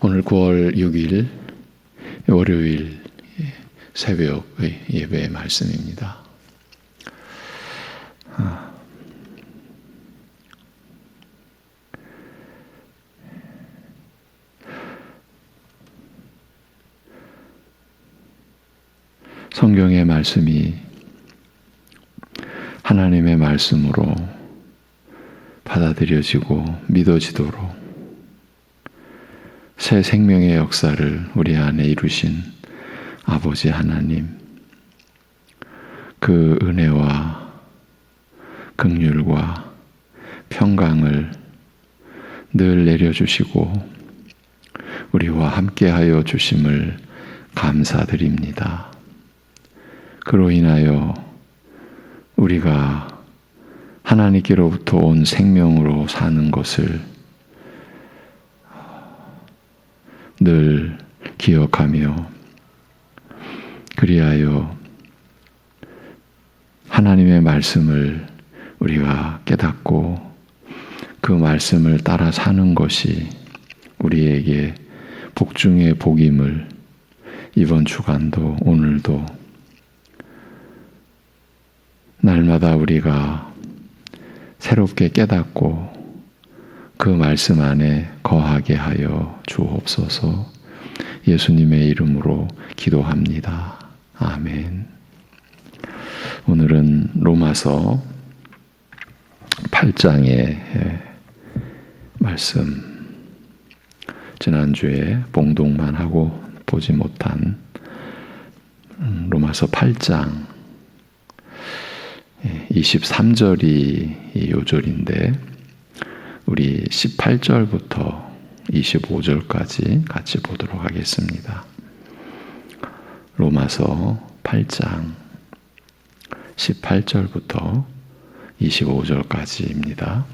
오늘 9월 6일 월요일 새벽의 예배 말씀입니다. 성경의 말씀이 하나님의 말씀으로 받아들여지고 믿어지도록 새 생명의 역사를 우리 안에 이루신 아버지 하나님, 그 은혜와 긍휼과 평강을 늘 내려주시고 우리와 함께하여 주심을 감사드립니다. 그로 인하여 우리가 하나님께로부터 온 생명으로 사는 것을 늘 기억하며 그리하여 하나님의 말씀을 우리가 깨닫고 그 말씀을 따라 사는 것이 우리에게 복 중의 복임을 이번 주간도 오늘도 날마다 우리가 새롭게 깨닫고 그 말씀 안에 거하게 하여 주옵소서. 예수님의 이름으로 기도합니다. 아멘. 오늘은 로마서 8장의 말씀, 지난주에 봉독만 하고 보지 못한 로마서 8장 23절이 요절인데 우리 18절부터 25절까지 같이 보도록 하겠습니다. 로마서 8장 18절부터 25절까지입니다.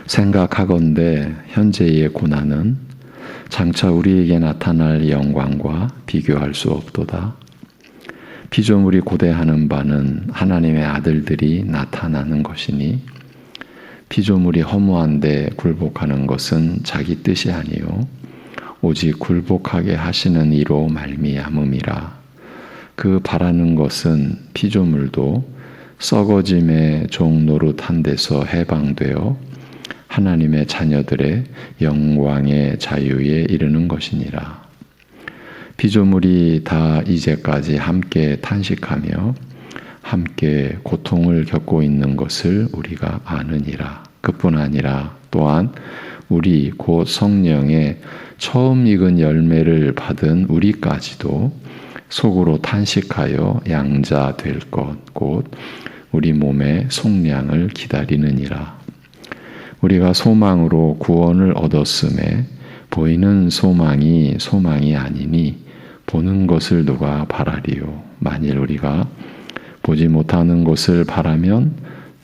생각하건대 현재의 고난은 장차 우리에게 나타날 영광과 비교할 수 없도다. 피조물이 고대하는 바는 하나님의 아들들이 나타나는 것이니 피조물이 허무한데 굴복하는 것은 자기 뜻이 아니요 오직 굴복하게 하시는 이로 말미암음이라. 그 바라는 것은 피조물도 썩어짐의 종 노릇한 데서 해방되어 하나님의 자녀들의 영광의 자유에 이르는 것이니라. 피조물이 다 이제까지 함께 탄식하며 함께 고통을 겪고 있는 것을 우리가 아느니라. 그뿐 아니라 또한 우리 곧 성령의 처음 익은 열매를 받은 우리까지도 속으로 탄식하여 양자 될 것 곧 우리 몸의 속량을 기다리느니라. 우리가 소망으로 구원을 얻었음에 보이는 소망이 소망이 아니니 보는 것을 누가 바라리요. 만일 우리가 보지 못하는 것을 바라면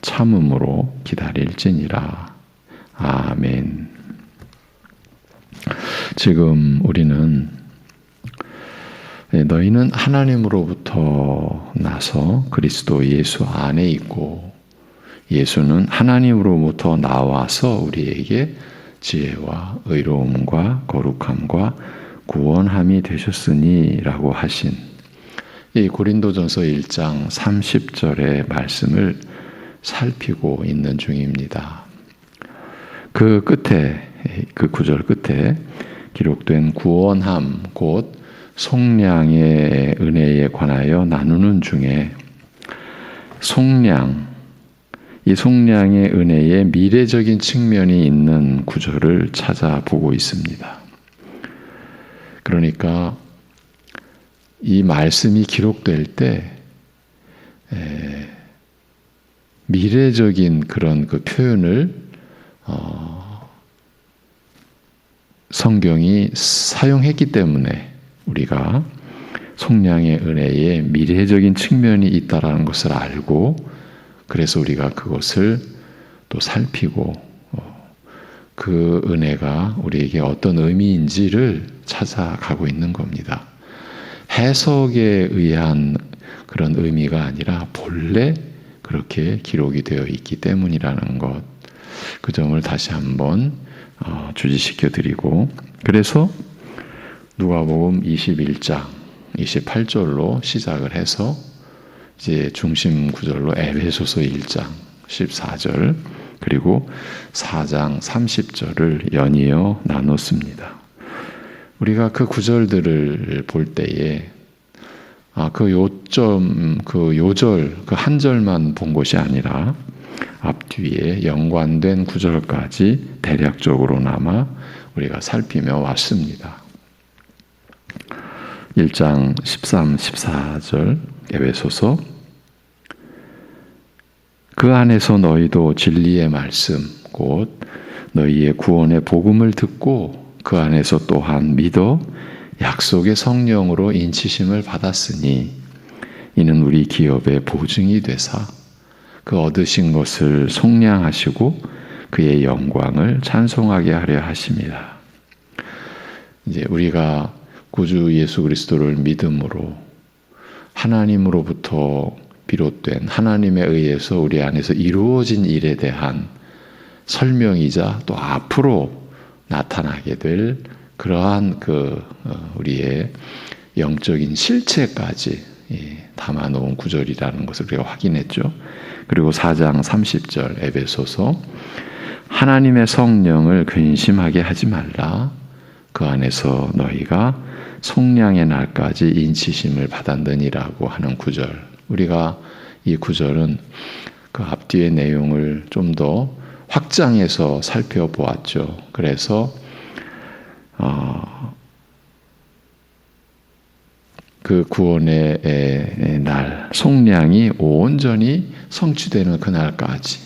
참음으로 기다릴지니라. 아멘. 지금 우리는 너희는 하나님으로부터 나서 그리스도 예수 안에 있고 예수는 하나님으로부터 나와서 우리에게 지혜와 의로움과 거룩함과 구원함이 되셨으니 라고 하신 이 고린도전서 1장 30절의 말씀을 살피고 있는 중입니다. 그 끝에, 그 구절 끝에 기록된 구원함 곧 속량의 은혜에 관하여 나누는 중에 속량, 이 속량의 은혜에 미래적인 측면이 있는 구절을 찾아보고 있습니다. 그러니까 이 말씀이 기록될 때 미래적인 그런 그 표현을 성경이 사용했기 때문에 우리가 속량의 은혜에 미래적인 측면이 있다라는 것을 알고 그래서 우리가 그것을 또 살피고 그 은혜가 우리에게 어떤 의미인지를 찾아가고 있는 겁니다. 해석에 의한 그런 의미가 아니라 본래 그렇게 기록이 되어 있기 때문이라는 것, 그 점을 다시 한번 주지시켜 드리고, 그래서 누가복음 21장 28절로 시작을 해서 이제 중심 구절로 에베소서 1장 14절 그리고 4장 30절을 연이어 나눴습니다. 우리가 그 구절들을 볼 때에 그 요점, 그 요절, 그 한 절만 본 것이 아니라 앞뒤에 연관된 구절까지 대략적으로나마 우리가 살피며 왔습니다. 1장 13, 14절 에베소서, 그 안에서 너희도 진리의 말씀 곧 너희의 구원의 복음을 듣고 그 안에서 또한 믿어 약속의 성령으로 인치심을 받았으니 이는 우리 기업의 보증이 되사 그 얻으신 것을 속량하시고 그의 영광을 찬송하게 하려 하심이라. 이제 우리가 구주 예수 그리스도를 믿음으로 하나님으로부터 비롯된 하나님에 의해서 우리 안에서 이루어진 일에 대한 설명이자 또 앞으로 나타나게 될 그러한 우리의 영적인 실체까지 담아놓은 구절이라는 것을 우리가 확인했죠. 그리고 4장 30절 에베소서, 하나님의 성령을 근심하게 하지 말라. 그 안에서 너희가 속량의 날까지 인치심을 받았느니라고 하는 구절. 우리가 이 구절은 그 앞뒤의 내용을 좀 더 확장해서 살펴보았죠. 그래서 그 구원의 날, 속량이 온전히 성취되는 그날까지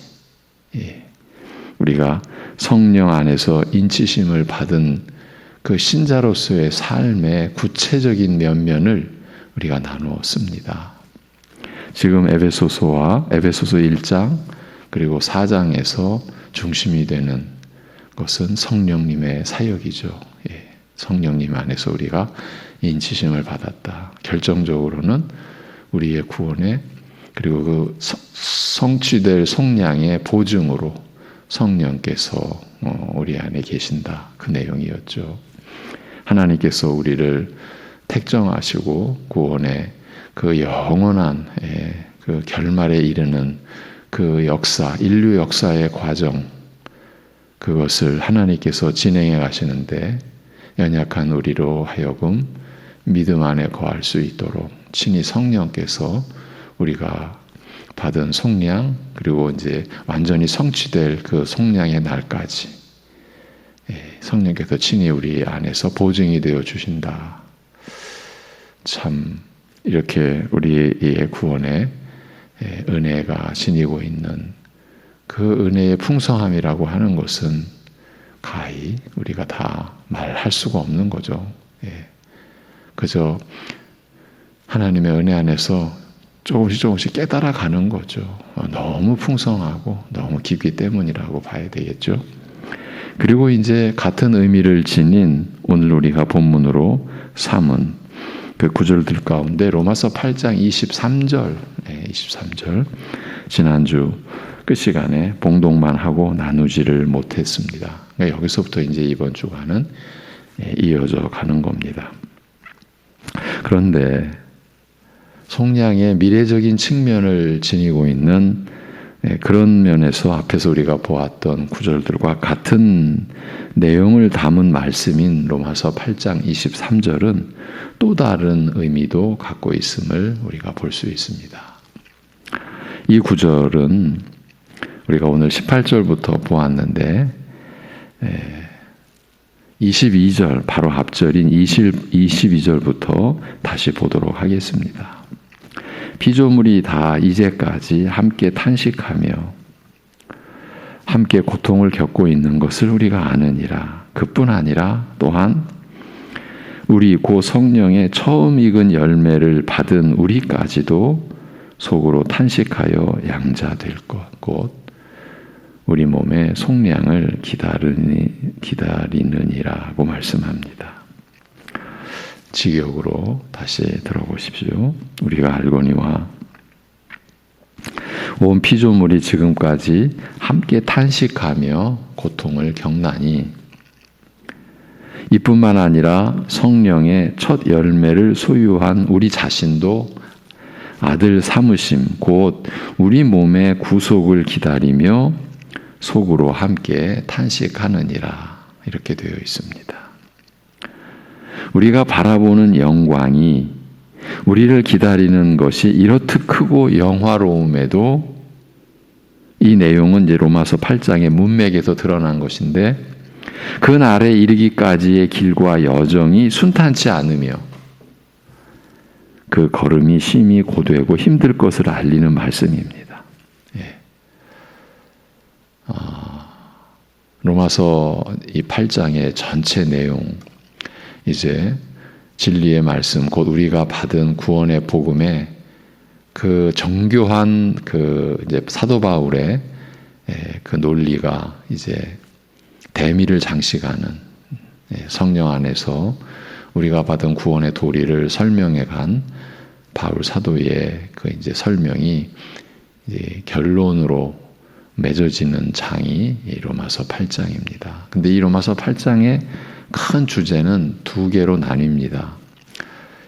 우리가 성령 안에서 인치심을 받은 그 신자로서의 삶의 구체적인 면면을 우리가 나누었습니다. 지금 에베소서와 에베소서 1장 그리고 4장에서 중심이 되는 것은 성령님의 사역이죠. 성령님 안에서 우리가 인치심을 받았다. 결정적으로는 우리의 구원에 그리고 그 성취될 속량의 보증으로 성령께서 우리 안에 계신다. 그 내용이었죠. 하나님께서 우리를 택정하시고 구원의 그 영원한 그 결말에 이르는 그 역사, 인류 역사의 과정, 그것을 하나님께서 진행해 가시는데 연약한 우리로 하여금 믿음 안에 거할 수 있도록 친히 성령께서 우리가 받은 속량 그리고 이제 완전히 성취될 그 속량의 날까지 성령께서 친히 우리 안에서 보증이 되어 주신다. 참 이렇게 우리의 구원에 은혜가 지니고 있는 그 은혜의 풍성함이라고 하는 것은 가히 우리가 다 말할 수가 없는 거죠. 그저 하나님의 은혜 안에서 조금씩 깨달아가는 거죠. 너무 풍성하고 너무 깊기 때문이라고 봐야 되겠죠. 그리고 이제 같은 의미를 지닌 오늘 우리가 본문으로 삼은 그 구절들 가운데 로마서 8장 23절, 23절 지난주 끝 시간에 봉독만 하고 나누지를 못했습니다. 그러니까 여기서부터 이제 이번 주간은 이어져 가는 겁니다. 그런데 속량의 미래적인 측면을 지니고 있는 그런 면에서 앞에서 우리가 보았던 구절들과 같은 내용을 담은 말씀인 로마서 8장 23절은 또 다른 의미도 갖고 있음을 우리가 볼 수 있습니다. 이 구절은 우리가 오늘 18절부터 보았는데 22절 바로 앞절인 22절부터 다시 보도록 하겠습니다. 피조물이 다 이제까지 함께 탄식하며 함께 고통을 겪고 있는 것을 우리가 아느니라. 그뿐 아니라 또한 우리 고 성령의 처음 익은 열매를 받은 우리까지도 속으로 탄식하여 양자될 것 곧 우리 몸의 속량을 기다리느니라고 말씀합니다. 직역으로 다시 들어보십시오. 우리가 알거니와 온 피조물이 지금까지 함께 탄식하며 고통을 겪나니 이뿐만 아니라 성령의 첫 열매를 소유한 우리 자신도 아들 삼으심 곧 우리 몸의 구속을 기다리며 속으로 함께 탄식하느니라 이렇게 되어 있습니다. 우리가 바라보는 영광이 우리를 기다리는 것이 이렇듯 크고 영화로움에도 이 내용은 이제 로마서 8장의 문맥에서 드러난 것인데 그 날에 이르기까지의 길과 여정이 순탄치 않으며 그 걸음이 심히 고되고 힘들 것을 알리는 말씀입니다. 예. 로마서 이 8장의 전체 내용 이제 진리의 말씀 곧 우리가 받은 구원의 복음에 그 정교한 그 이제 사도 바울의 그 논리가 이제 대미를 장식하는 성령 안에서 우리가 받은 구원의 도리를 설명해 간 바울 사도의 그 이제 설명이 이제 결론으로 맺어지는 장이 이 로마서 8장입니다. 근데 이 로마서 8장의 큰 주제는 두 개로 나뉩니다.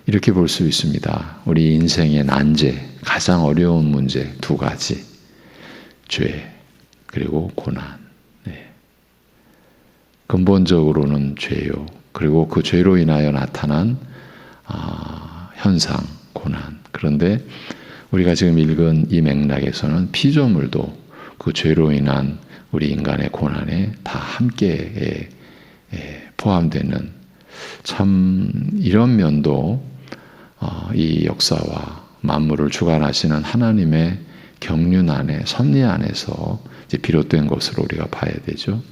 이렇게 볼 수 있습니다. 우리 인생의 난제, 가장 어려운 문제 두 가지. 죄, 그리고 고난. 네. 근본적으로는 죄요. 그리고 그 죄로 인하여 나타난 현상, 고난. 그런데 우리가 지금 읽은 이 맥락에서는 피조물도 그 죄로 인한 우리 인간의 고난에 다 함께 포함되는 참 이런 면도 이 역사와 만물을 주관하시는 하나님의 경륜 안에 섭리 안에서 이제 비롯된 것으로 우리가 봐야 되죠.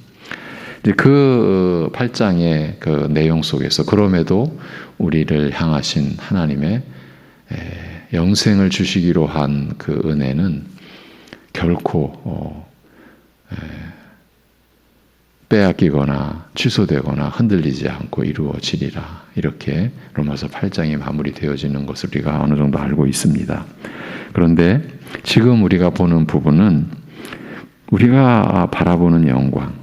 그 8장의 그 내용 속에서 그럼에도 우리를 향하신 하나님의 영생을 주시기로 한 그 은혜는 결코 빼앗기거나 취소되거나 흔들리지 않고 이루어지리라. 이렇게 로마서 8장이 마무리되어지는 것을 우리가 어느 정도 알고 있습니다. 그런데 지금 우리가 보는 부분은 우리가 바라보는 영광,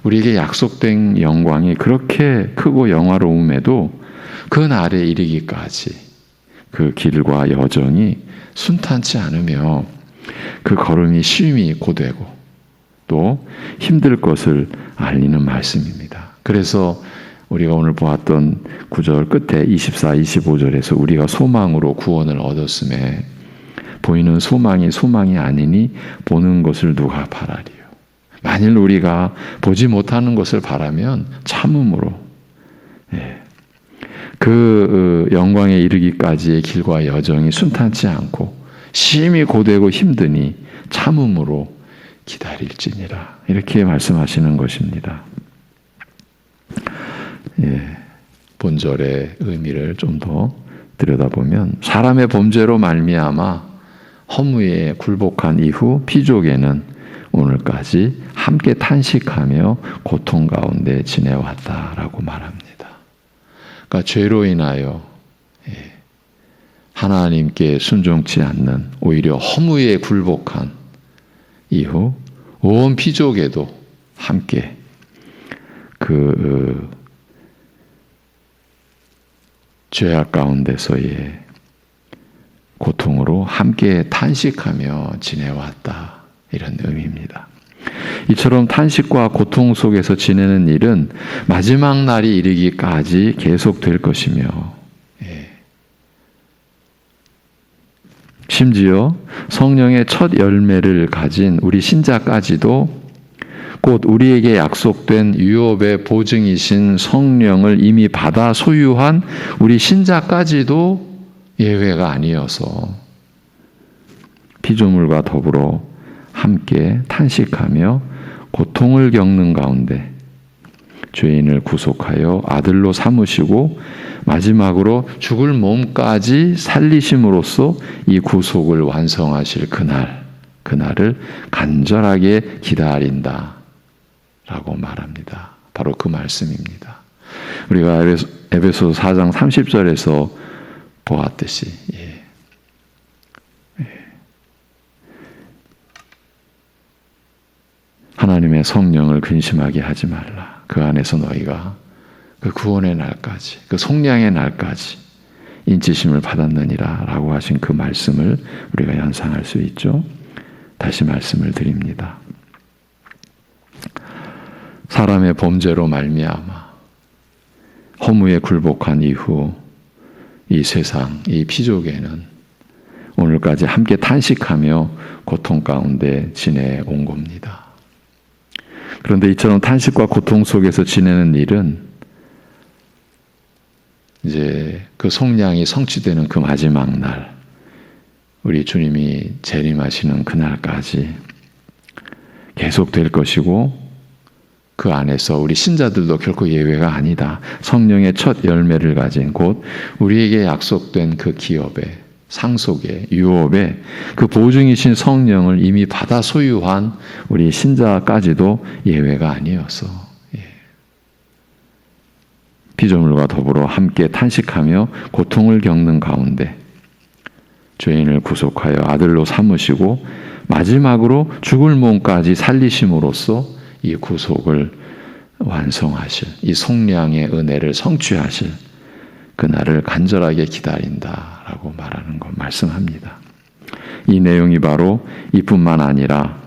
우리에게 약속된 영광이 그렇게 크고 영화로움에도 그 날에 이르기까지 그 길과 여정이 순탄치 않으며 그 걸음이 심히 고되고 또 힘들 것을 알리는 말씀입니다. 그래서 우리가 오늘 보았던 9절 끝에 24, 25절에서 우리가 소망으로 구원을 얻었음에 보이는 소망이 아니니 보는 것을 누가 바라리요. 만일 우리가 보지 못하는 것을 바라면 참음으로 그 영광에 이르기까지의 길과 여정이 순탄치 않고 심히 고되고 힘드니 참음으로 기다릴지니라. 이렇게 말씀하시는 것입니다. 본절의 의미를 좀 더 들여다보면 사람의 범죄로 말미암아 허무에 굴복한 이후 피족에는 오늘까지 함께 탄식하며 고통 가운데 지내왔다라고 말합니다. 그러니까 죄로 인하여 하나님께 순종치 않는 오히려 허무에 굴복한 이후 온 피족에도 함께 그 죄악 가운데서의 고통으로 함께 탄식하며 지내왔다. 이런 의미입니다. 이처럼 탄식과 고통 속에서 지내는 일은 마지막 날이 이르기까지 계속될 것이며 심지어 성령의 첫 열매를 가진 우리 신자까지도 곧 우리에게 약속된 유업의 보증이신 성령을 이미 받아 소유한 우리 신자까지도 예외가 아니어서 피조물과 더불어 함께 탄식하며 고통을 겪는 가운데 죄인을 구속하여 아들로 삼으시고 마지막으로 죽을 몸까지 살리심으로써 이 구속을 완성하실 그날을 간절하게 기다린다 라고 말합니다. 바로 그 말씀입니다. 우리가 에베소서 4장 30절에서 보았듯이 하나님의 성령을 근심하게 하지 말라. 그 안에서 너희가 그 구원의 날까지, 그 속량의 날까지 인치심을 받았느니라 라고 하신 그 말씀을 우리가 연상할 수 있죠. 다시 말씀을 드립니다. 사람의 범죄로 말미암아 허무에 굴복한 이후 이 세상, 이 피조계는 오늘까지 함께 탄식하며 고통 가운데 지내온 겁니다. 그런데 이처럼 탄식과 고통 속에서 지내는 일은 이제 그 속량이 성취되는 그 마지막 날, 우리 주님이 재림하시는 그날까지 계속될 것이고, 그 안에서 우리 신자들도 결코 예외가 아니다. 성령의 첫 열매를 가진 곧 우리에게 약속된 그 기업의 상속의 유업의 그 보증이신 성령을 이미 받아 소유한 우리 신자까지도 예외가 아니어서 피조물과 더불어 함께 탄식하며 고통을 겪는 가운데 죄인을 구속하여 아들로 삼으시고 마지막으로 죽을 몸까지 살리심으로써 이 구속을 완성하실, 이 속량의 은혜를 성취하실 그날을 간절하게 기다린다라고 말씀합니다. 이 내용이 바로 이뿐만 아니라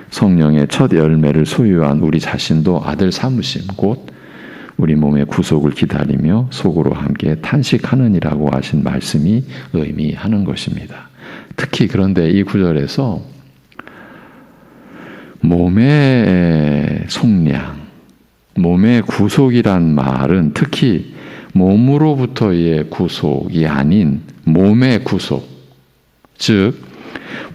성령의 첫 열매를 소유한 우리 자신도 아들 삼으심, 곧 우리 몸의 구속을 기다리며 속으로 함께 탄식하느니라고 하신 말씀이 의미하는 것입니다. 특히 그런데 이 구절에서 몸의 속량, 몸의 구속이란 말은 특히 몸으로부터의 구속이 아닌 몸의 구속, 즉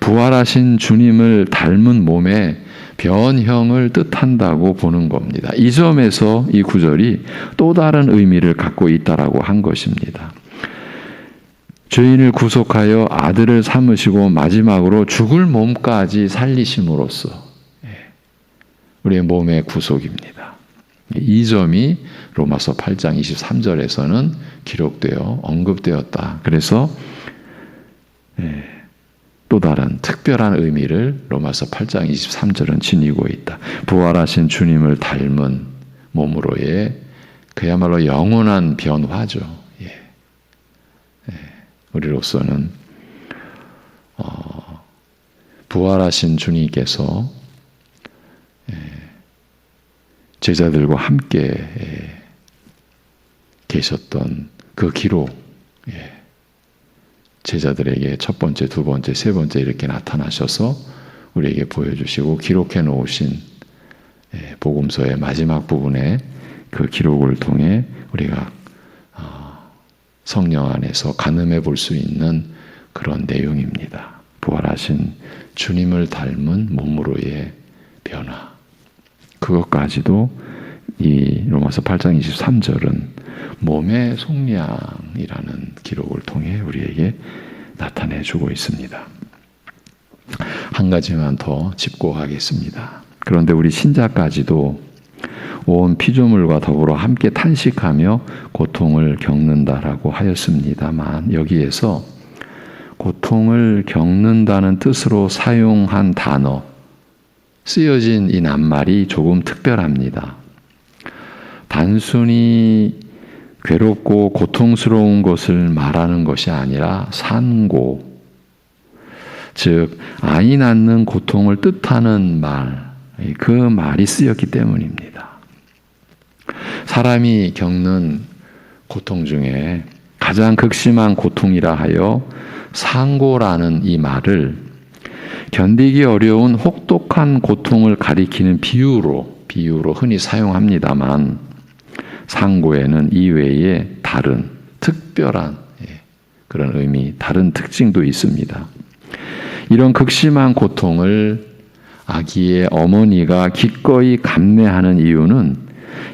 부활하신 주님을 닮은 몸의 변형을 뜻한다고 보는 겁니다. 이 점에서 이 구절이 또 다른 의미를 갖고 있다라고 한 것입니다. 죄인을 구속하여 아들을 삼으시고 마지막으로 죽을 몸까지 살리심으로써 우리의 몸의 구속입니다. 이 점이 로마서 8장 23절에서는 기록되어 언급되었다. 그래서 또 다른 특별한 의미를 로마서 8장 23절은 지니고 있다. 부활하신 주님을 닮은 몸으로의 그야말로 영원한 변화죠. 우리로서는 부활하신 주님께서 제자들과 함께 계셨던 그 기록, 제자들에게 첫 번째, 두 번째, 세 번째 이렇게 나타나셔서 우리에게 보여주시고 기록해 놓으신 복음서의 마지막 부분에 그 기록을 통해 우리가 성령 안에서 가늠해 볼 수 있는 그런 내용입니다. 부활하신 주님을 닮은 몸으로의 변화. 그것까지도 이 로마서 8장 23절은 몸의 속량이라는 기록을 통해 우리에게 나타내 주고 있습니다. 한 가지만 더 짚고 가겠습니다. 그런데 우리 신자까지도 온 피조물과 더불어 함께 탄식하며 고통을 겪는다라고 하였습니다만, 여기에서 고통을 겪는다는 뜻으로 사용한 단어, 쓰여진 이 낱말이 조금 특별합니다. 단순히 괴롭고 고통스러운 것을 말하는 것이 아니라 산고, 즉 아이 낳는 고통을 뜻하는 말, 그 말이 쓰였기 때문입니다. 사람이 겪는 고통 중에 가장 극심한 고통이라 하여 상고라는 이 말을 견디기 어려운 혹독한 고통을 가리키는 비유로 흔히 사용합니다만, 상고에는 이외에 다른 특별한 그런 의미, 다른 특징도 있습니다. 이런 극심한 고통을 아기의 어머니가 기꺼이 감내하는 이유는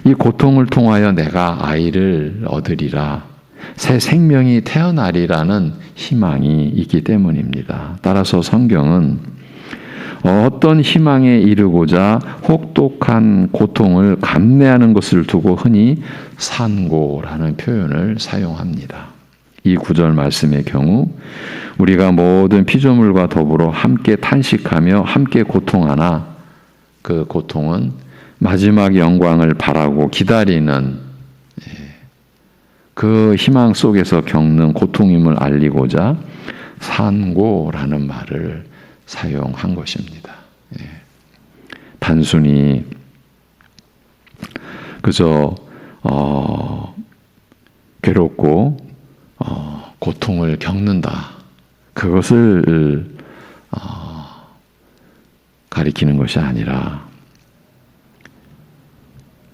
이 고통을 통하여 내가 아이를 얻으리라, 새 생명이 태어나리라는 희망이 있기 때문입니다. 따라서 성경은 어떤 희망에 이르고자 혹독한 고통을 감내하는 것을 두고 흔히 산고라는 표현을 사용합니다. 이 구절 말씀의 경우 우리가 모든 피조물과 더불어 함께 탄식하며 함께 고통하나 그 고통은 마지막 영광을 바라고 기다리는 그 희망 속에서 겪는 고통임을 알리고자 산고라는 말을 사용한 것입니다. 예. 단순히 그저 괴롭고 고통을 겪는다. 그것을 가리키는 것이 아니라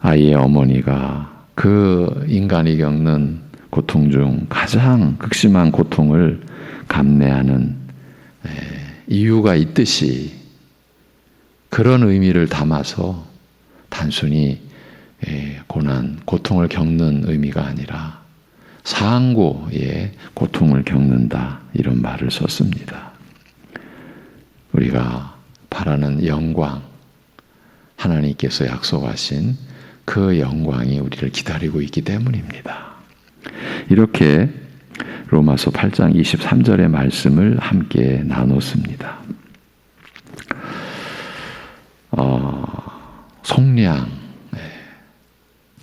아이의 어머니가 그 인간이 겪는 고통 중 가장 극심한 고통을 감내하는 이유가 있듯이 그런 의미를 담아서 단순히 고난, 고통을 겪는 의미가 아니라 상고의 고통을 겪는다 이런 말을 썼습니다. 우리가 바라는 영광, 하나님께서 약속하신 그 영광이 우리를 기다리고 있기 때문입니다. 이렇게 로마서 8장 23절의 말씀을 함께 나눴습니다. 속량,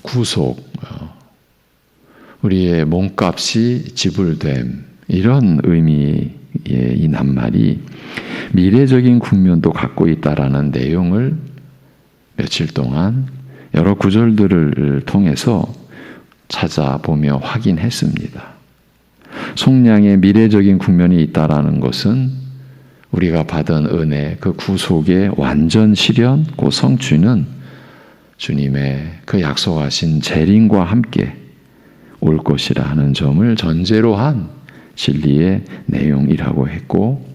구속, 우리의 몸값이 지불됨 이런 의미의 이 낱말이 미래적인 국면도 갖고 있다라는 내용을 며칠 동안 여러 구절들을 통해서 찾아보며 확인했습니다. 속량의 미래적인 국면이 있다라는 것은 우리가 받은 은혜, 그 구속의 완전 실현, 그 성취는 주님의 그 약속하신 재림과 함께 올 것이라 하는 점을 전제로 한 진리의 내용이라고 했고,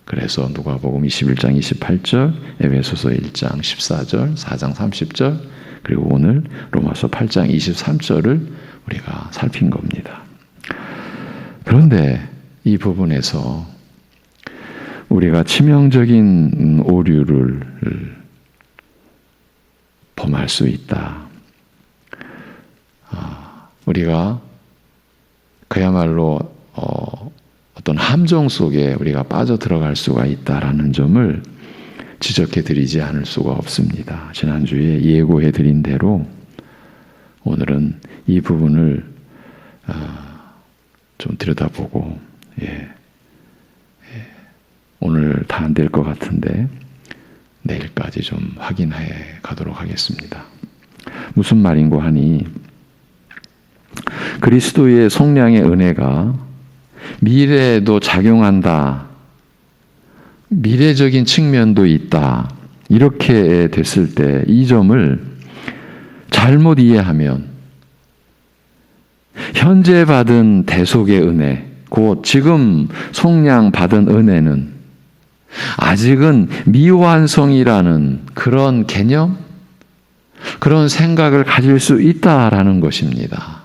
그래서 누가복음 21장 28절, 에베소서 1장 14절, 4장 30절, 그리고 오늘 로마서 8장 23절을 우리가 살핀 겁니다. 그런데 이 부분에서 우리가 치명적인 오류를 범할 수 있다. 우리가 그야말로 어떤 함정 속에 우리가 빠져 들어갈 수가 있다라는 점을 지적해 드리지 않을 수가 없습니다. 지난주에 예고해 드린 대로 오늘은 이 부분을 좀 들여다보고 오늘 다 안 될 것 같은데 내일까지 좀 확인해 가도록 하겠습니다. 무슨 말인고 하니 그리스도의 속량의 은혜가 미래에도 작용한다. 미래적인 측면도 있다. 이렇게 됐을 때 이 점을 잘못 이해하면 현재 받은 대속의 은혜, 곧 지금 속량 받은 은혜는 아직은 미완성이라는 그런 개념, 그런 생각을 가질 수 있다라는 것입니다.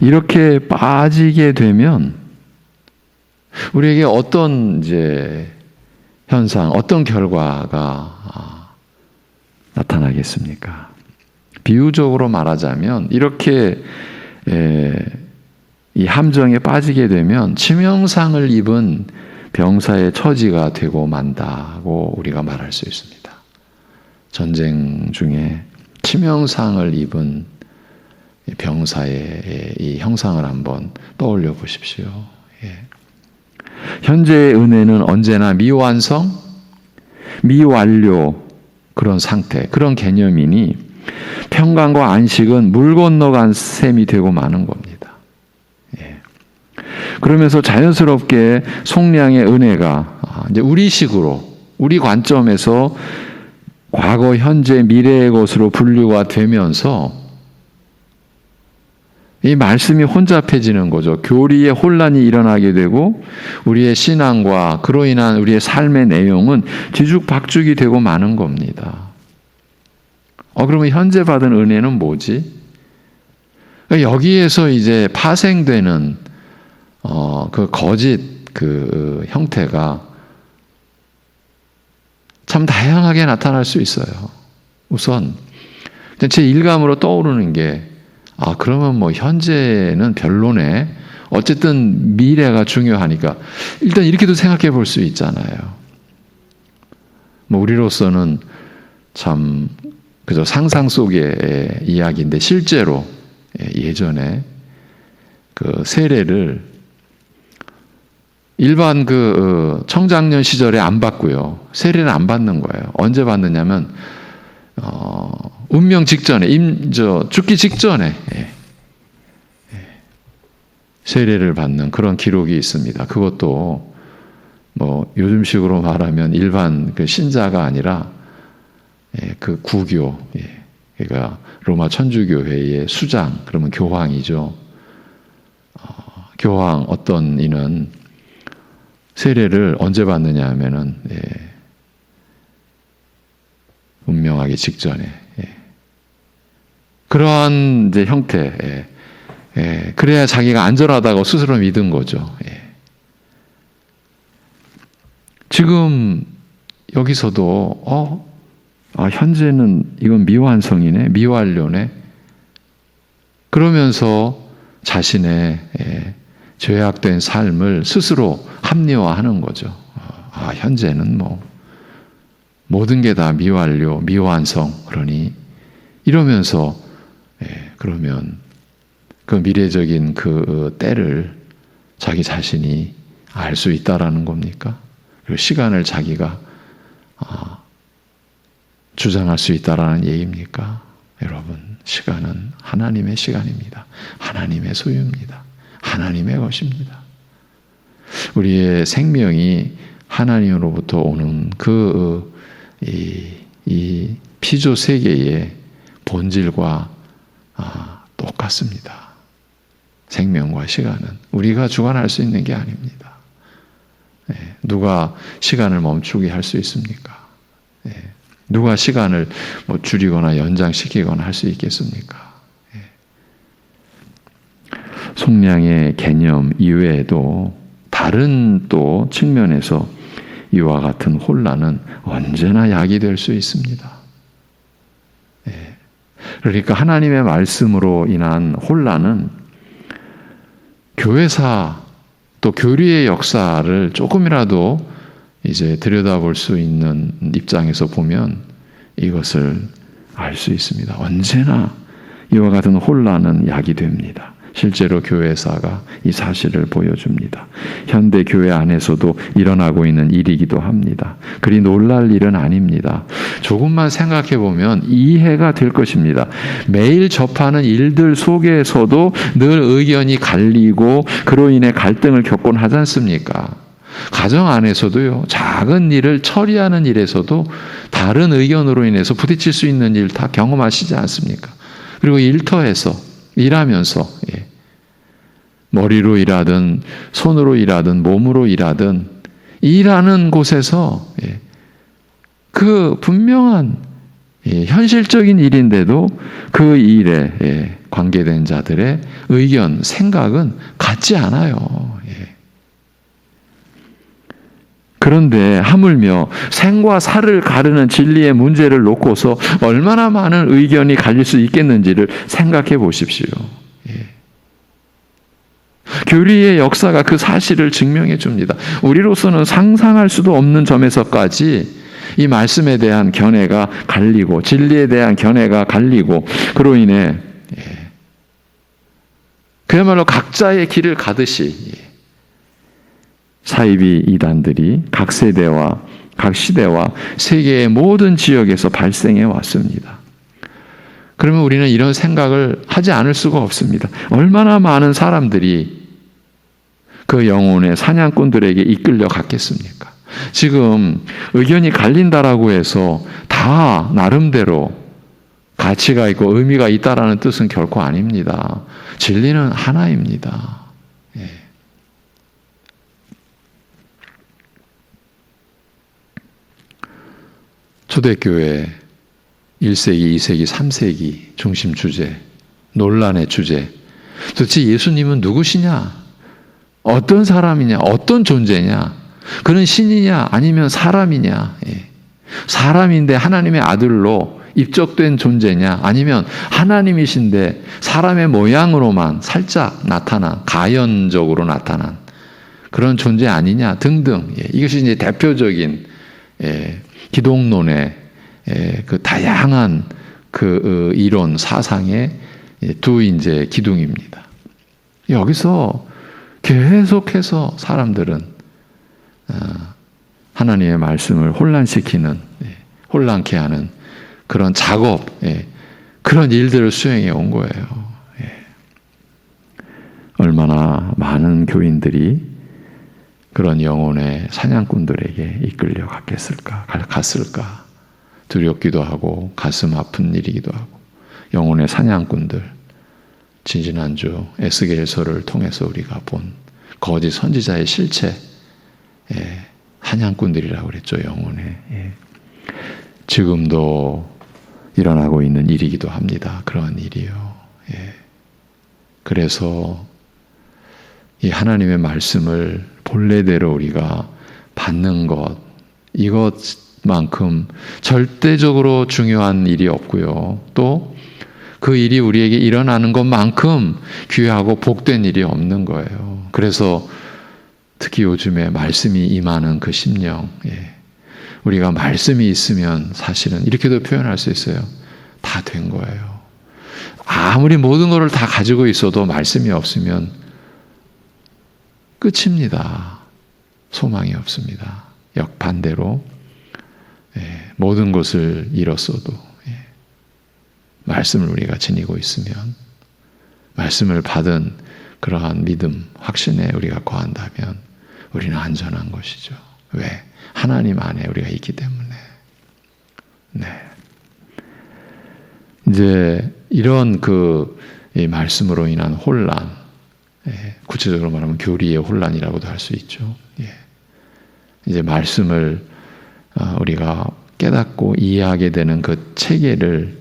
이렇게 빠지게 되면 우리에게 어떤 현상, 어떤 결과가 나타나겠습니까? 비유적으로 말하자면 이렇게 이 함정에 빠지게 되면 치명상을 입은 병사의 처지가 되고 만다고 우리가 말할 수 있습니다. 전쟁 중에 치명상을 입은 병사의 이 형상을 한번 떠올려 보십시오. 현재의 은혜는 언제나 미완성, 미완료 그런 상태, 그런 개념이니 평강과 안식은 물 건너간 셈이 되고 마는 겁니다. 그러면서 자연스럽게 속량의 은혜가 이제 우리식으로, 우리 관점에서 과거, 현재, 미래의 것으로 분류가 되면서 이 말씀이 혼잡해지는 거죠. 교리에 혼란이 일어나게 되고 우리의 신앙과 그로 인한 우리의 삶의 내용은 뒤죽박죽이 되고 마는 겁니다. 그러면 현재 받은 은혜는 뭐지? 여기에서 이제 파생되는 그 거짓 그 형태가 참 다양하게 나타날 수 있어요. 우선 제 일감으로 떠오르는 게 그러면 뭐 현재는 별로네. 어쨌든 미래가 중요하니까 일단 이렇게도 생각해 볼 수 있잖아요. 뭐 우리로서는 참 그저 상상 속의 이야기인데 실제로 예전에 그 세례를 일반 그 청장년 시절에 안 받고요. 세례를 안 받는 거예요. 언제 받느냐면 운명 직전에 죽기 직전에 세례를 받는 그런 기록이 있습니다. 그것도 뭐 요즘식으로 말하면 일반 그 신자가 아니라 그 구교, 그러니까 로마 천주교회의 수장, 그러면 교황이죠. 교황 어떤 이는 세례를 언제 받느냐 하면은 운명하기 직전에 그러한 이제 형태, 그래야 자기가 안전하다고 스스로 믿은 거죠. 지금 여기서도 현재는 이건 미완성이네, 미완료네. 그러면서 자신의 죄악된 삶을 스스로 합리화하는 거죠. 현재는 뭐 모든 게 다 미완료, 미완성, 그러니 이러면서 그러면 그 미래적인 그 때를 자기 자신이 알 수 있다라는 겁니까? 그리고 시간을 자기가 주장할 수 있다라는 얘기입니까? 여러분, 시간은 하나님의 시간입니다. 하나님의 소유입니다. 하나님의 것입니다. 우리의 생명이 하나님으로부터 오는 이 피조 세계의 본질과 똑같습니다. 생명과 시간은 우리가 주관할 수 있는 게 아닙니다. 누가 시간을 멈추게 할 수 있습니까? 누가 시간을 뭐 줄이거나 연장시키거나 할 수 있겠습니까? 속량의 개념 이외에도 다른 또 측면에서 이와 같은 혼란은 언제나 약이 될 수 있습니다. 그러니까 하나님의 말씀으로 인한 혼란은 교회사 또 교리의 역사를 조금이라도 이제 들여다볼 수 있는 입장에서 보면 이것을 알 수 있습니다. 언제나 이와 같은 혼란은 약이 됩니다. 실제로 교회사가 이 사실을 보여줍니다. 현대 교회 안에서도 일어나고 있는 일이기도 합니다. 그리 놀랄 일은 아닙니다. 조금만 생각해 보면 이해가 될 것입니다. 매일 접하는 일들 속에서도 늘 의견이 갈리고 그로 인해 갈등을 겪곤 하지 않습니까? 가정 안에서도요, 작은 일을 처리하는 일에서도 다른 의견으로 인해서 부딪힐 수 있는 일 다 경험하시지 않습니까? 그리고 일터에서 일하면서 머리로 일하든 손으로 일하든 몸으로 일하든 일하는 곳에서 그 분명한 현실적인 일인데도 그 일에 관계된 자들의 의견, 생각은 같지 않아요. 그런데 하물며 생과 사를 가르는 진리의 문제를 놓고서 얼마나 많은 의견이 갈릴 수 있겠는지를 생각해 보십시오. 교리의 역사가 그 사실을 증명해 줍니다. 우리로서는 상상할 수도 없는 점에서까지 이 말씀에 대한 견해가 갈리고 진리에 대한 견해가 갈리고 그로 인해 그야말로 각자의 길을 가듯이 사이비 이단들이 각 세대와 각 시대와 세계의 모든 지역에서 발생해 왔습니다. 그러면 우리는 이런 생각을 하지 않을 수가 없습니다. 얼마나 많은 사람들이 그 영혼의 사냥꾼들에게 이끌려 갔겠습니까? 지금 의견이 갈린다라고 해서 다 나름대로 가치가 있고 의미가 있다라는 뜻은 결코 아닙니다. 진리는 하나입니다. 초대교회 1세기, 2세기, 3세기 중심 주제, 논란의 주제. 도대체 예수님은 누구시냐? 어떤 사람이냐? 어떤 존재냐? 그는 신이냐? 아니면 사람이냐? 사람인데 하나님의 아들로 입적된 존재냐? 아니면 하나님이신데 사람의 모양으로만 살짝 나타난, 가연적으로 나타난 그런 존재 아니냐? 등등. 이것이 이제 대표적인 기독론의 그 다양한 그 이론 사상의 두 이제 기둥입니다. 여기서 계속해서 사람들은 하나님의 말씀을 혼란시키는, 혼란케 하는 그런 작업, 그런 일들을 수행해 온 거예요. 얼마나 많은 교인들이 그런 영혼의 사냥꾼들에게 이끌려 갔을까. 두렵기도 하고 가슴 아픈 일이기도 하고, 영혼의 사냥꾼들, 지난주 에스겔서를 통해서 우리가 본 거짓 선지자의 실체, 사냥꾼들이라고 그랬죠. 영혼의. 지금도 일어나고 있는 일이기도 합니다. 그러한 일이요. 그래서 이 하나님의 말씀을 본래대로 우리가 받는 것, 이것만큼 절대적으로 중요한 일이 없고요. 또 그 일이 우리에게 일어나는 것만큼 귀하고 복된 일이 없는 거예요. 그래서 특히 요즘에 말씀이 임하는 그 심령, 우리가 말씀이 있으면 사실은 이렇게도 표현할 수 있어요. 다 된 거예요. 아무리 모든 것을 다 가지고 있어도 말씀이 없으면 끝입니다. 소망이 없습니다. 역반대로 모든 것을 잃었어도 말씀을 우리가 지니고 있으면, 말씀을 받은 그러한 믿음, 확신에 우리가 거한다면 우리는 안전한 것이죠. 왜? 하나님 안에 우리가 있기 때문에. 이제 이런 이 말씀으로 인한 혼란, 구체적으로 말하면 교리의 혼란이라고도 할 수 있죠. 이제 말씀을 우리가 깨닫고 이해하게 되는 그 체계를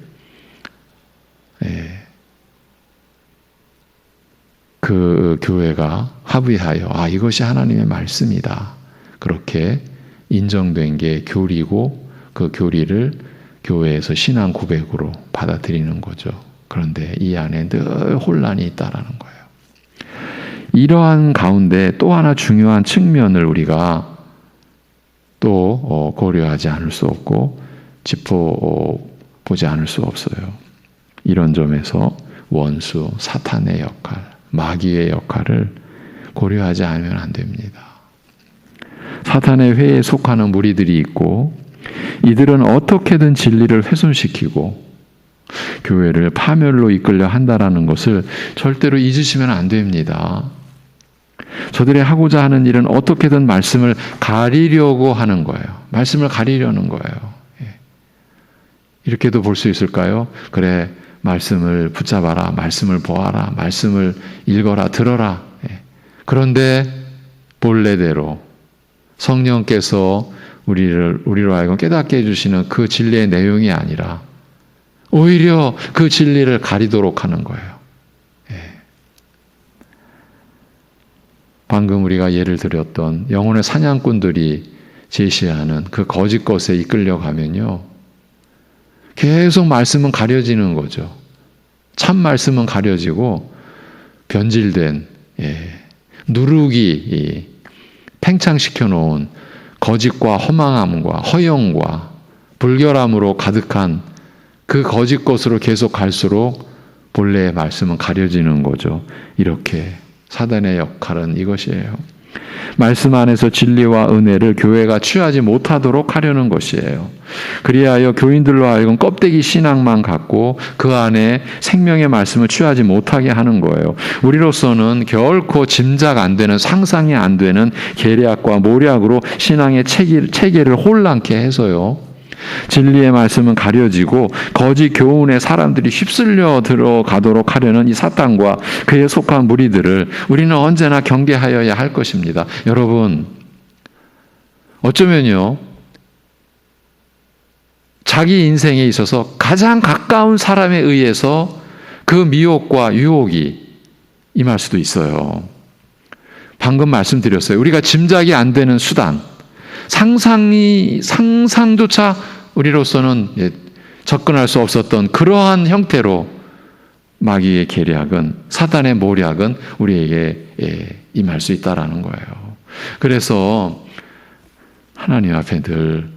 그 교회가 합의하여 이것이 하나님의 말씀이다. 그렇게 인정된 게 교리고, 그 교리를 교회에서 신앙 고백으로 받아들이는 거죠. 그런데 이 안에 늘 혼란이 있다라는 거예요. 이러한 가운데 또 하나 중요한 측면을 우리가 또 고려하지 않을 수 없고 짚어보지 않을 수 없어요. 이런 점에서 원수, 사탄의 역할, 마귀의 역할을 고려하지 않으면 안 됩니다. 사탄의 회에 속하는 무리들이 있고, 이들은 어떻게든 진리를 훼손시키고 교회를 파멸로 이끌려 한다는 것을 절대로 잊으시면 안 됩니다. 저들이 하고자 하는 일은 어떻게든 말씀을 가리려고 하는 거예요. 말씀을 가리려는 거예요. 이렇게도 볼 수 있을까요? 그래, 말씀을 붙잡아라, 말씀을 보아라, 말씀을 읽어라, 들어라. 그런데 본래대로 성령께서 우리로 하여금 깨닫게 해주시는 그 진리의 내용이 아니라 오히려 그 진리를 가리도록 하는 거예요. 방금 우리가 예를 들었던 영혼의 사냥꾼들이 제시하는 그 거짓 것에 이끌려가면요, 계속 말씀은 가려지는 거죠. 참 말씀은 가려지고 변질된, 누룩이 팽창시켜 놓은 거짓과 허망함과 허영과 불결함으로 가득한 그 거짓 것으로 계속 갈수록 본래의 말씀은 가려지는 거죠. 이렇게 사단의 역할은 이것이에요. 말씀 안에서 진리와 은혜를 교회가 취하지 못하도록 하려는 것이에요. 그리하여 교인들로 하여금 껍데기 신앙만 갖고 그 안에 생명의 말씀을 취하지 못하게 하는 거예요. 우리로서는 결코 짐작 안 되는, 상상이 안 되는 계략과 모략으로 신앙의 체계를 혼란케 해서요, 진리의 말씀은 가려지고 거짓 교훈에 사람들이 휩쓸려 들어가도록 하려는 이 사탄과 그에 속한 무리들을 우리는 언제나 경계하여야 할 것입니다. 여러분, 어쩌면요, 자기 인생에 있어서 가장 가까운 사람에 의해서 그 미혹과 유혹이 임할 수도 있어요. 방금 말씀드렸어요. 우리가 짐작이 안 되는 수단, 상상조차 우리로서는 접근할 수 없었던 그러한 형태로 마귀의 계략은, 사단의 모략은 우리에게 임할 수 있다라는 거예요. 그래서 하나님 앞에 늘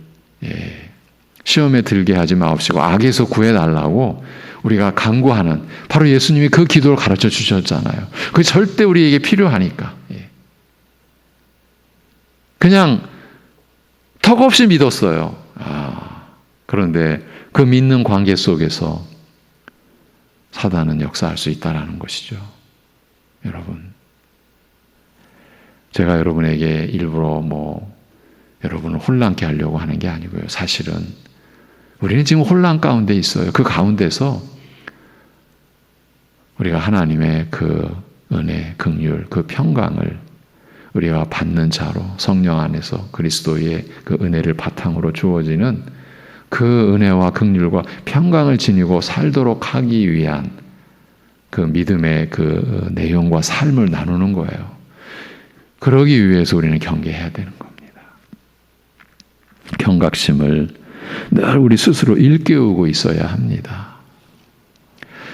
시험에 들게 하지 마옵시고 악에서 구해달라고 우리가 간구하는 바로 예수님이 그 기도를 가르쳐 주셨잖아요. 그게 절대 우리에게 필요하니까. 그냥 턱없이 믿었어요. 그런데 그 믿는 관계 속에서 사단은 역사할 수 있다는 것이죠. 여러분, 제가 여러분에게 일부러 여러분을 혼란케 하려고 하는 게 아니고요. 사실은 우리는 지금 혼란 가운데 있어요. 그 가운데서 우리가 하나님의 그 은혜, 긍휼, 그 평강을 우리가 받는 자로 성령 안에서 그리스도의 그 은혜를 바탕으로 주어지는 그 은혜와 긍휼과 평강을 지니고 살도록 하기 위한 그 믿음의 그 내용과 삶을 나누는 거예요. 그러기 위해서 우리는 경계해야 되는 겁니다. 경각심을 늘 우리 스스로 일깨우고 있어야 합니다.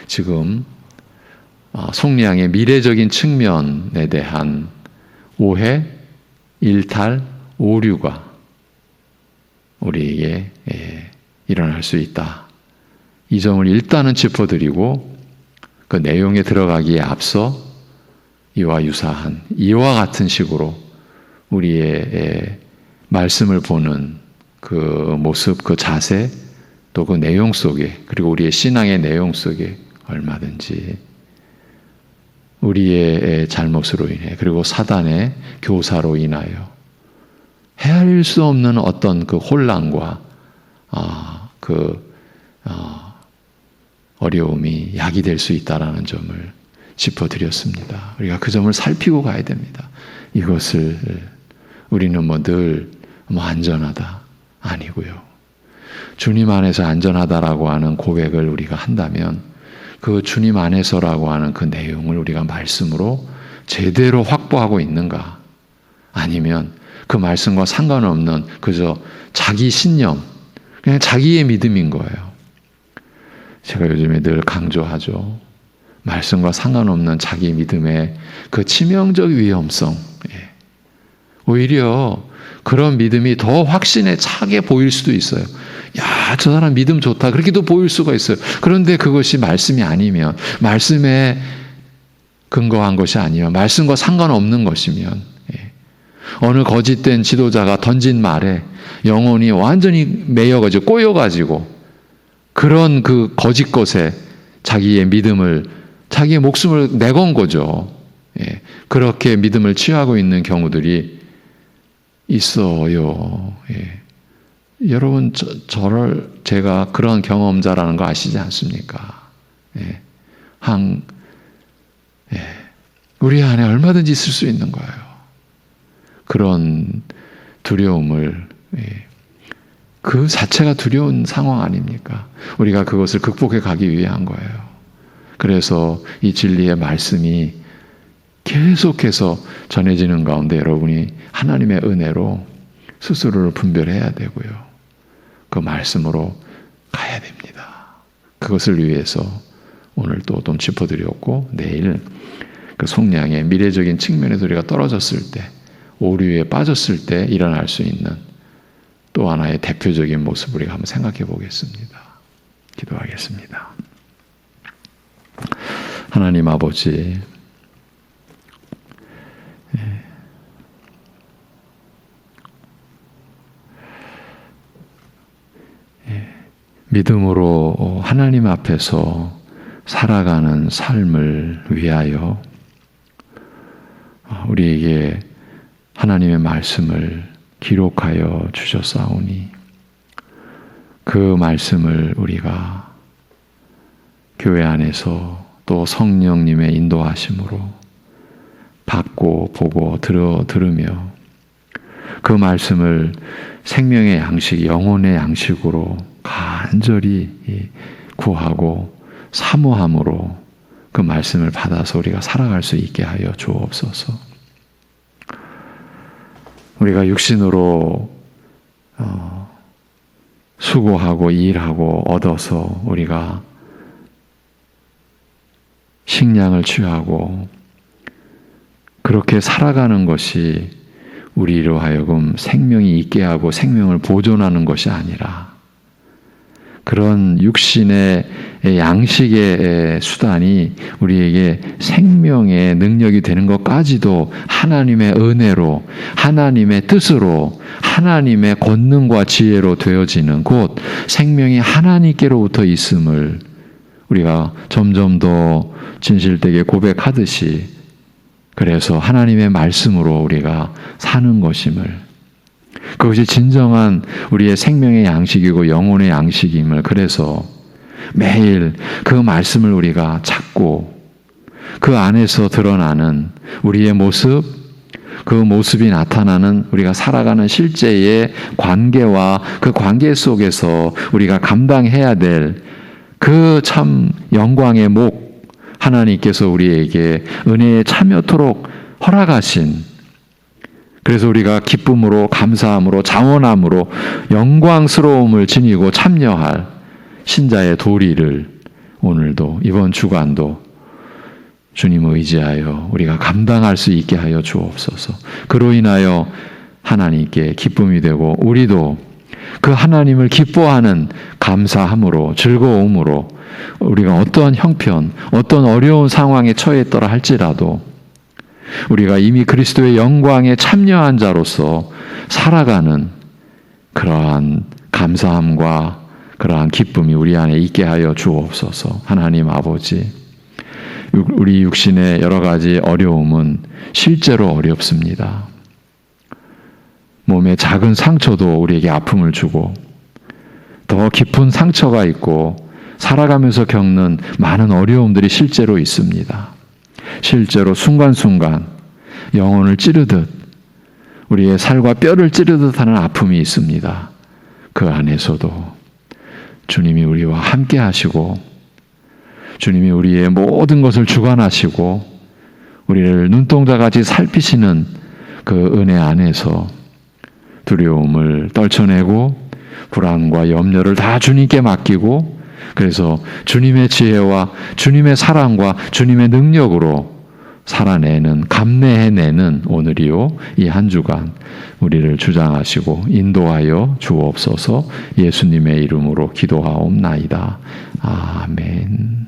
지금 속량의 미래적인 측면에 대한 오해, 일탈, 오류가 우리에게 일어날 수 있다. 이 점을 일단은 짚어드리고 그 내용에 들어가기에 앞서 이와 유사한, 이와 같은 식으로 우리의 말씀을 보는 그 모습, 그 자세, 또 그 내용 속에, 그리고 우리의 신앙의 내용 속에 얼마든지 우리의 잘못으로 인해, 그리고 사단의 교사로 인하여 헤아릴 수 없는 어떤 그 혼란과 어려움이 야기될 수 있다라는 점을 짚어드렸습니다. 우리가 그 점을 살피고 가야 됩니다. 이것을 우리는 늘 안전하다 아니고요. 주님 안에서 안전하다라고 하는 고백을 우리가 한다면 그 주님 안에서라고 하는 그 내용을 우리가 말씀으로 제대로 확보하고 있는가? 아니면 그 말씀과 상관없는 그저 자기 신념, 그냥 자기의 믿음인 거예요. 제가 요즘에 늘 강조하죠. 말씀과 상관없는 자기 믿음의 그 치명적 위험성. 오히려 그런 믿음이 더 확신에 차게 보일 수도 있어요. 야, 저 사람 믿음 좋다. 그렇게도 보일 수가 있어요. 그런데 그것이 말씀이 아니면, 말씀에 근거한 것이 아니면, 말씀과 상관없는 것이면, 어느 거짓된 지도자가 던진 말에 영혼이 완전히 매여가지고 꼬여가지고 그런 그 거짓 것에 자기의 믿음을, 자기의 목숨을 내건 거죠. 그렇게 믿음을 취하고 있는 경우들이 있어요. 여러분, 제가 그런 경험자라는 거 아시지 않습니까? 우리 안에 얼마든지 있을 수 있는 거예요. 그런 두려움을, 그 자체가 두려운 상황 아닙니까? 우리가 그것을 극복해 가기 위한 거예요. 그래서 이 진리의 말씀이 계속해서 전해지는 가운데 여러분이 하나님의 은혜로 스스로를 분별해야 되고요. 그 말씀으로 가야 됩니다. 그것을 위해서 오늘 또 좀 짚어드렸고, 내일 그 속량의 미래적인 측면에서 우리가 떨어졌을 때, 오류에 빠졌을 때 일어날 수 있는 또 하나의 대표적인 모습을 우리가 한번 생각해 보겠습니다. 기도하겠습니다. 하나님 아버지, 믿음으로 하나님 앞에서 살아가는 삶을 위하여 우리에게 하나님의 말씀을 기록하여 주셨사오니 그 말씀을 우리가 교회 안에서 또 성령님의 인도하심으로 받고 보고 들으며 그 말씀을 생명의 양식, 영혼의 양식으로 간절히 구하고 사모함으로 그 말씀을 받아서 우리가 살아갈 수 있게 하여 주옵소서. 우리가 육신으로 수고하고 일하고 얻어서 우리가 식량을 취하고 그렇게 살아가는 것이 우리로 하여금 생명이 있게 하고 생명을 보존하는 것이 아니라 그런 육신의 양식의 수단이 우리에게 생명의 능력이 되는 것까지도 하나님의 은혜로, 하나님의 뜻으로, 하나님의 권능과 지혜로 되어지는 곧 생명이 하나님께로부터 있음을 우리가 점점 더 진실되게 고백하듯이, 그래서 하나님의 말씀으로 우리가 사는 것임을, 그것이 진정한 우리의 생명의 양식이고 영혼의 양식임을, 그래서 매일 그 말씀을 우리가 찾고 그 안에서 드러나는 우리의 모습, 그 모습이 나타나는 우리가 살아가는 실제의 관계와 그 관계 속에서 우리가 감당해야 될 그 참 영광의 목, 하나님께서 우리에게 은혜에 참여토록 허락하신, 그래서 우리가 기쁨으로, 감사함으로, 자원함으로 영광스러움을 지니고 참여할 신자의 도리를 오늘도, 이번 주간도 주님을 의지하여 우리가 감당할 수 있게 하여 주옵소서. 그로 인하여 하나님께 기쁨이 되고 우리도 그 하나님을 기뻐하는 감사함으로, 즐거움으로 우리가 어떠한 형편, 어떤 어려운 상황에 처했더라 할지라도 우리가 이미 그리스도의 영광에 참여한 자로서 살아가는 그러한 감사함과 그러한 기쁨이 우리 안에 있게 하여 주옵소서. 하나님 아버지, 우리 육신의 여러 가지 어려움은 실제로 어렵습니다. 몸에 작은 상처도 우리에게 아픔을 주고 더 깊은 상처가 있고 살아가면서 겪는 많은 어려움들이 실제로 있습니다. 실제로 순간순간 영혼을 찌르듯, 우리의 살과 뼈를 찌르듯 하는 아픔이 있습니다. 그 안에서도 주님이 우리와 함께 하시고 주님이 우리의 모든 것을 주관하시고 우리를 눈동자같이 살피시는 그 은혜 안에서 두려움을 떨쳐내고 불안과 염려를 다 주님께 맡기고, 그래서 주님의 지혜와 주님의 사랑과 주님의 능력으로 살아내는, 감내해내는 오늘이요, 이 한 주간 우리를 주장하시고 인도하여 주옵소서. 예수님의 이름으로 기도하옵나이다. 아멘.